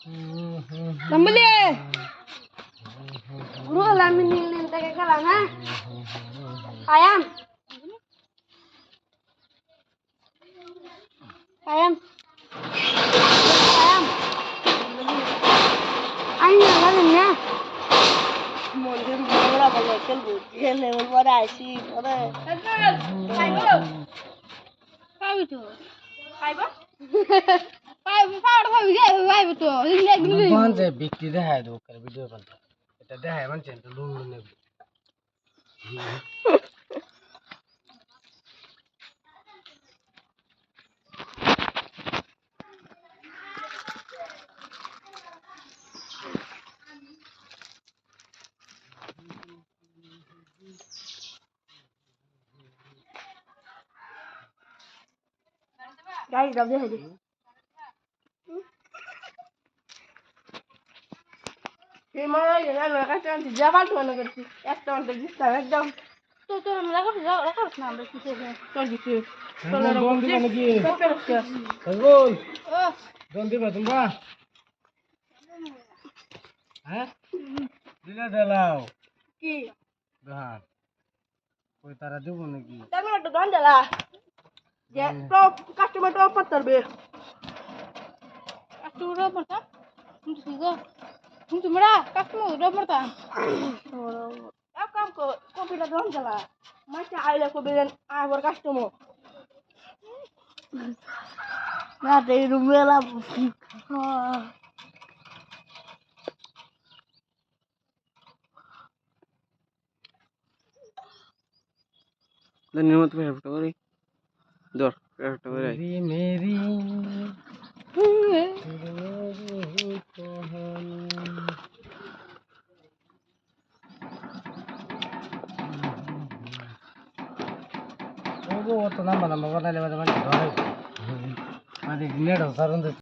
Nambali. Guru alamin nin take kalang ha. Ayam. Ayam. Ayam. Ayo alamin ya. Mondir bora bale kelbu. Ye level bora aisi bora. Kaibo. Kaibo to. Kaibo? Kaibo পাড় ভাবি যায় ভাইবো তো ইংলে দিলি কোন যে বিক্রি দেখায় দো করে ভিডিও কল এটা দেখায় মানে তো লোন নেব গাই দাও দে দে এই মারা গেল লাগাতে আনছি জাবাল তো না করছি একটা অন্তর দিস্তা একদম তো তো আমরা রাখছ না আমরা কিছু চল দিছি চল লোন দিবা নাকি পেপেরকে বল ও লোন দিবা তোমরা হ্যাঁ দিলে দেলাও কি হ্যাঁ কই তারা দেব নাকি তার একটা দন দেলা যে তো কাস্টমার তো পড়তবে কাস্টমার পড়তা তুমি সিগো তুমি তোমরা কাস্টমার পড়তা এক কাম কো কপিটা দন দেলা মাইটা আইলে কো বেন আবার কাস্টমার না তে রুমেলা धन्यवाद भाई हफ्ता करी दर हफ्ता करी मेरी वो तो ना बना बना ले बना बना धरे माने नेड सारुंद